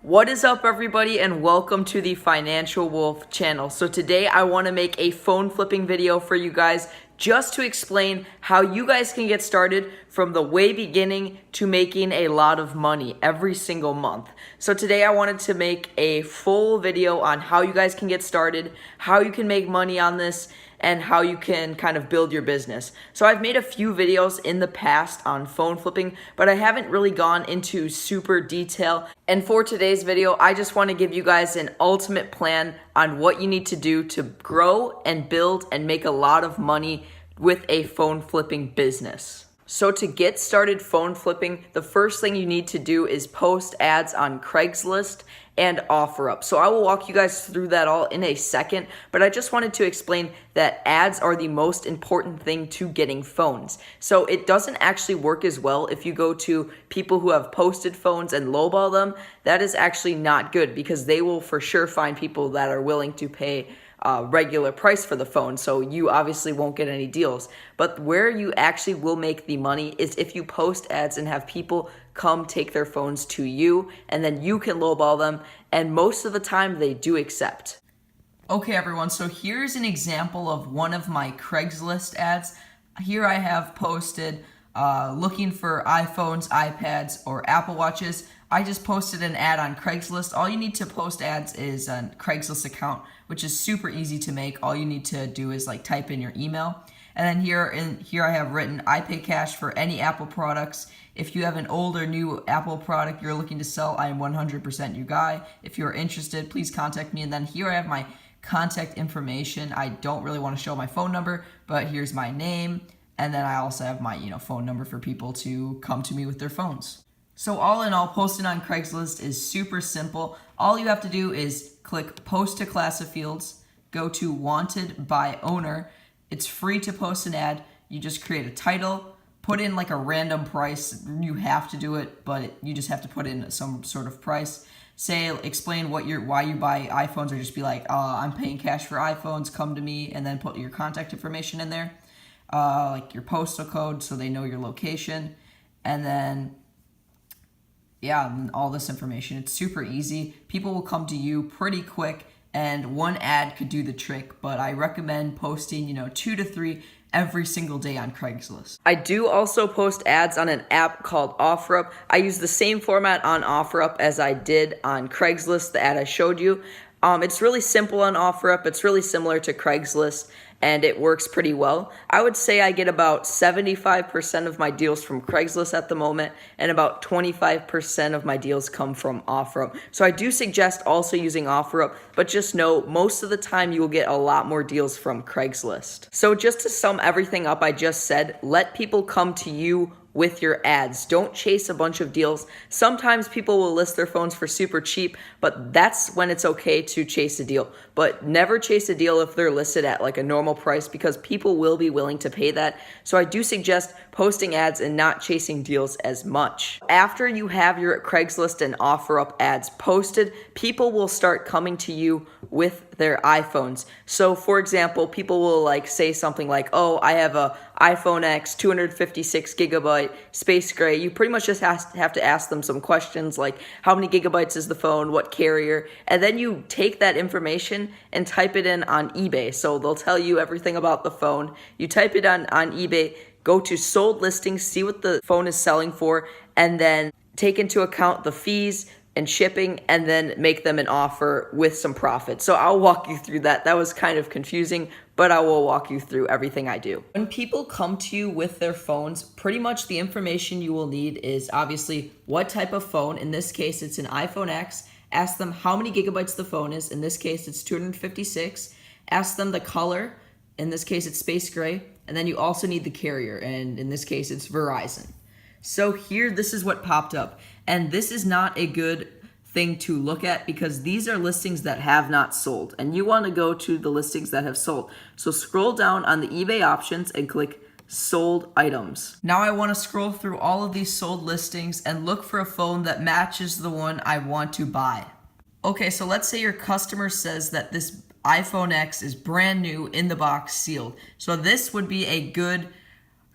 What is up, everybody, and welcome to the Financial Wolf channel. So today I want to make a phone flipping video for you guys just to explain how you guys can get started from the way beginning to making a lot of money every single month. So today I wanted to make a full video on how you guys can get started, how you can make money on this, and how you can kind of build your business. So I've made a few videos in the past on phone flipping, but I haven't really gone into super detail. And for today's video, I just want to give you guys an ultimate plan on what you need to do to grow and build and make a lot of money with a phone flipping business. So to get started phone flipping, the first thing you need to do is post ads on Craigslist and OfferUp. So I will walk you guys through that all in a second, but I just wanted to explain that ads are the most important thing to getting phones. So it doesn't actually work as well if you go to people who have posted phones and lowball them. That is actually not good because they will for sure find people that are willing to pay regular price for the phone, so you obviously won't get any deals. But where you actually will make the money is if you post ads and have people come take their phones to you, and then you can lowball them, and most of the time they do accept. Okay, everyone, so here's an example of one of my Craigslist ads. Here I have posted looking for iPhones, iPads, or Apple Watches. I just posted an ad on Craigslist. All you need to post ads is a Craigslist account, which is super easy to make. All you need to do is like type in your email. And then here I have written, I pay cash for any Apple products. If you have an old or new Apple product you're looking to sell, I am 100% your guy. If you're interested, please contact me. And then here I have my contact information. I don't really want to show my phone number, but here's my name. And then I also have my phone number for people to come to me with their phones. So all in all, posting on Craigslist is super simple. All you have to do is click Post to Class of Fields, go to Wanted by Owner. It's free to post an ad. You just create a title, put in like a random price. You have to do it, but you just have to put in some sort of price. Explain why you buy iPhones, or just be like, I'm paying cash for iPhones, come to me, and then put your contact information in there, like your postal code so they know your location, and then all this information. It's super easy. People will come to you pretty quick, and one ad could do the trick, but I recommend posting 2 to 3 every single day on Craigslist. I do also post ads on an app called OfferUp. I use the same format on OfferUp as I did on Craigslist, the ad I showed you. It's really simple on OfferUp. It's really similar to Craigslist, and it works pretty well. I would say I get about 75% of my deals from Craigslist at the moment, and about 25% of my deals come from OfferUp. So I do suggest also using OfferUp, but just know most of the time you will get a lot more deals from Craigslist. So just to sum everything up I just said, let people come to you with your ads. Don't chase a bunch of deals. Sometimes people will list their phones for super cheap, but that's when it's okay to chase a deal. But never chase a deal if they're listed at like a normal price, because people will be willing to pay that. So I do suggest posting ads and not chasing deals as much. After you have your Craigslist and OfferUp ads posted, people will start coming to you with their iPhones. So for example, people will like say something like, oh, I have a iPhone X, 256 gigabyte, space gray. You pretty much just have to ask them some questions like, how many gigabytes is the phone, what carrier, and then you take that information and type it in on eBay. So they'll tell you everything about the phone. You type it on eBay, go to sold listings, see what the phone is selling for, and then take into account the fees and shipping, and then make them an offer with some profit. So I'll walk you through that. That was kind of confusing, but I will walk you through everything I do. When people come to you with their phones, pretty much the information you will need is obviously what type of phone. In this case, it's an iPhone X. Ask them how many gigabytes the phone is. In this case, it's 256. Ask them the color. In this case, it's space gray. And then you also need the carrier, and in this case, it's Verizon. So here, this is what popped up. And this is not a good thing to look at because these are listings that have not sold. And you want to go to the listings that have sold. So scroll down on the eBay options and click sold items. Now I want to scroll through all of these sold listings and look for a phone that matches the one I want to buy. Okay, so let's say your customer says that this iPhone X is brand new in the box, sealed. So this would be a good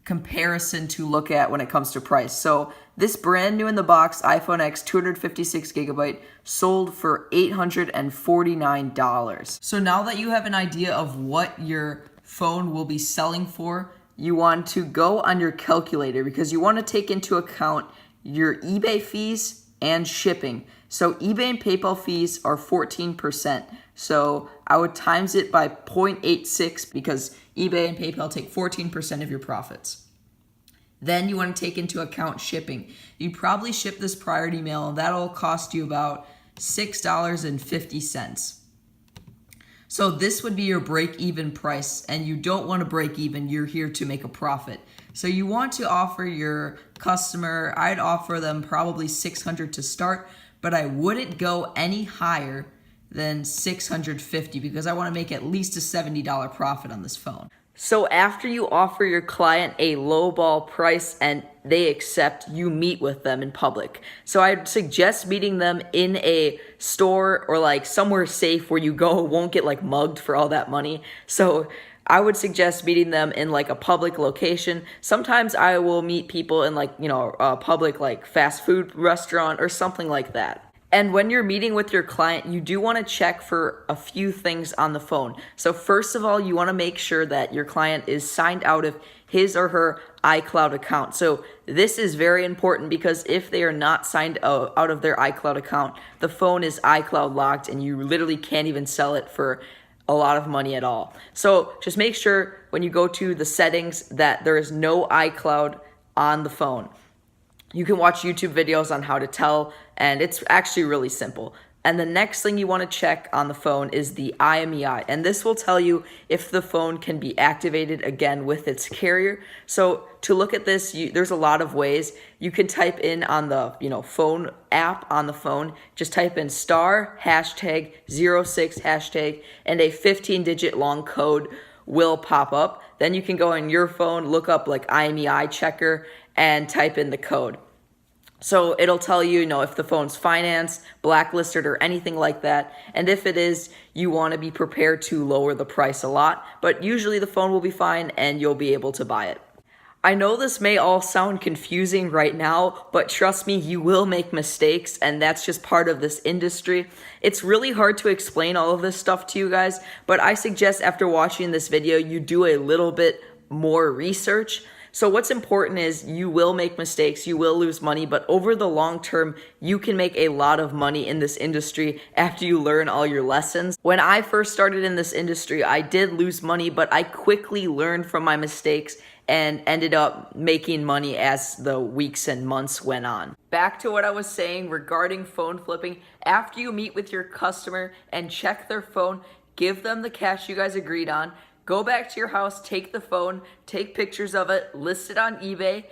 comparison to look at when it comes to price. So this brand new in the box iPhone X 256 gigabyte sold for $849. So now that you have an idea of what your phone will be selling for, you want to go on your calculator because you want to take into account your eBay fees and shipping. So eBay and PayPal fees are 14%. So I would times it by 0.86 because eBay and PayPal take 14% of your profits. Then you want to take into account shipping. You probably ship this priority mail and that'll cost you about $6.50. So this would be your break-even price, and you don't want to break even. You're here to make a profit. So you want to offer your customer, I'd offer them probably $600 to start, but I wouldn't go any higher than $650 because I want to make at least a $70 profit on this phone. So after you offer your client a lowball price and they accept, you meet with them in public. So I'd suggest meeting them in a store or like somewhere safe where you go won't get like mugged for all that money. So I would suggest meeting them in like a public location. Sometimes I will meet people in like, a public like fast food restaurant or something like that. And when you're meeting with your client, you do want to check for a few things on the phone. So first of all, you want to make sure that your client is signed out of his or her iCloud account. So this is very important because if they are not signed out of their iCloud account, the phone is iCloud locked and you literally can't even sell it for a lot of money at all. So just make sure when you go to the settings that there is no iCloud on the phone. You can watch YouTube videos on how to tell, and it's actually really simple. And the next thing you want to check on the phone is the IMEI, and this will tell you if the phone can be activated again with its carrier. So to look at this, there's a lot of ways. You can type in on the phone app on the phone, just type in star hashtag 06 hashtag, and a 15-digit long code will pop up. Then you can go on your phone, look up like IMEI checker, and type in the code. So it'll tell you, if the phone's financed, blacklisted, or anything like that. And if it is, you want to be prepared to lower the price a lot. But usually the phone will be fine and you'll be able to buy it. I know this may all sound confusing right now, but trust me, you will make mistakes, and that's just part of this industry. It's really hard to explain all of this stuff to you guys, but I suggest after watching this video, you do a little bit more research. So what's important is you will make mistakes, you will lose money, but over the long term, you can make a lot of money in this industry after you learn all your lessons. When I first started in this industry, I did lose money, but I quickly learned from my mistakes and ended up making money as the weeks and months went on. Back to what I was saying regarding phone flipping. After you meet with your customer and check their phone, give them the cash you guys agreed on. Go back to your house, take the phone, take pictures of it, list it on eBay,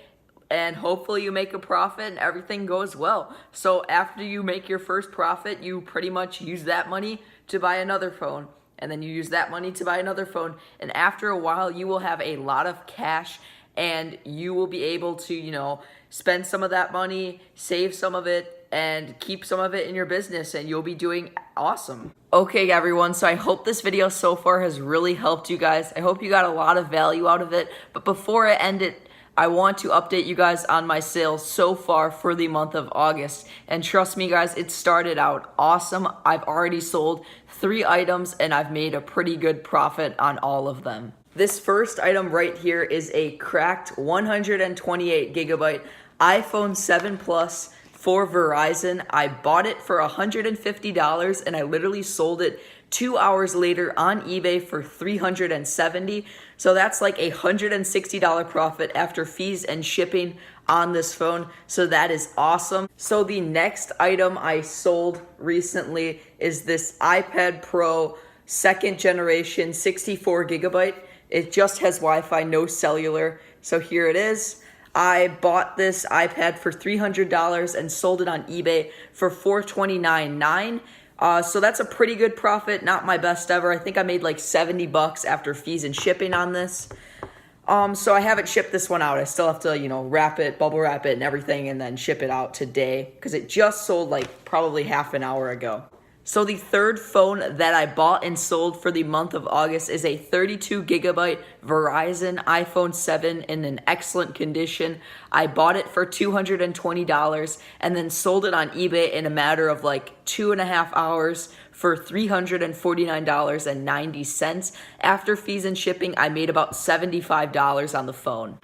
and hopefully you make a profit and everything goes well. So after you make your first profit, you pretty much use that money to buy another phone. And then you use that money to buy another phone. And after a while, you will have a lot of cash and you will be able to, spend some of that money, save some of it, and keep some of it in your business, and you'll be doing awesome. Okay, everyone, so I hope this video so far has really helped you guys. I hope you got a lot of value out of it. But before I end it, I want to update you guys on my sales so far for the month of August. And trust me, guys, it started out awesome. I've already sold 3 items, and I've made a pretty good profit on all of them. This first item right here is a cracked 128 gigabyte iPhone 7 Plus for Verizon. I bought it for $150 and I literally sold it 2 hours later on eBay for $370. So that's like a $160 profit after fees and shipping on this phone. So that is awesome. So the next item I sold recently is this iPad Pro 2nd generation 64 gigabyte. It just has Wi-Fi, no cellular. So here it is. I bought this iPad for $300 and sold it on eBay for $429.9. So that's a pretty good profit, not my best ever. I think I made like $70 after fees and shipping on this. So I haven't shipped this one out. I still have to, wrap it, bubble wrap it and everything, and then ship it out today because it just sold like probably half an hour ago. So the third phone that I bought and sold for the month of August is a 32 gigabyte Verizon iPhone 7 in an excellent condition. I bought it for $220 and then sold it on eBay in a matter of like 2.5 hours for $349.90. After fees and shipping, I made about $75 on the phone.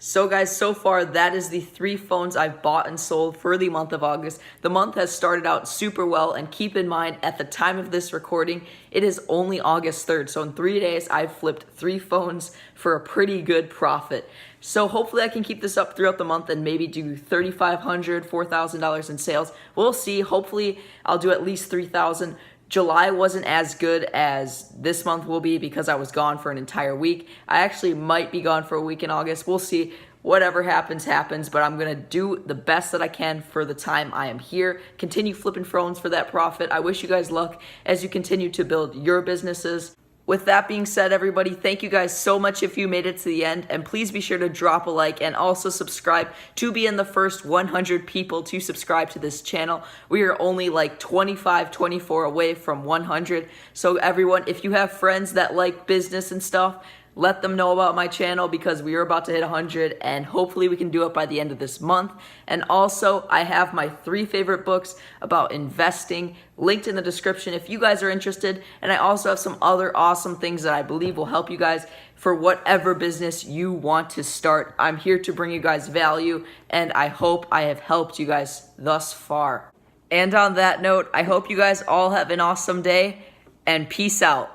So guys, so far that is the 3 phones I've bought and sold for the month of August. The month has started out super well, and keep in mind at the time of this recording, it is only August 3rd. So in 3 days, I've flipped 3 phones for a pretty good profit. So hopefully I can keep this up throughout the month and maybe do $3,500, $4,000 in sales. We'll see. Hopefully I'll do at least $3,000. July wasn't as good as this month will be because I was gone for an entire week. I actually might be gone for a week in August. We'll see. Whatever happens, happens, but I'm going to do the best that I can for the time I am here. Continue flipping phones for that profit. I wish you guys luck as you continue to build your businesses. With that being said, everybody, thank you guys so much if you made it to the end, and please be sure to drop a like and also subscribe to be in the first 100 people to subscribe to this channel. We are only like 25, 24 away from 100. So everyone, if you have friends that like business and stuff, let them know about my channel because we are about to hit 100 and hopefully we can do it by the end of this month. And also, I have my 3 favorite books about investing linked in the description if you guys are interested. And I also have some other awesome things that I believe will help you guys for whatever business you want to start. I'm here to bring you guys value, and I hope I have helped you guys thus far. And on that note, I hope you guys all have an awesome day, and peace out.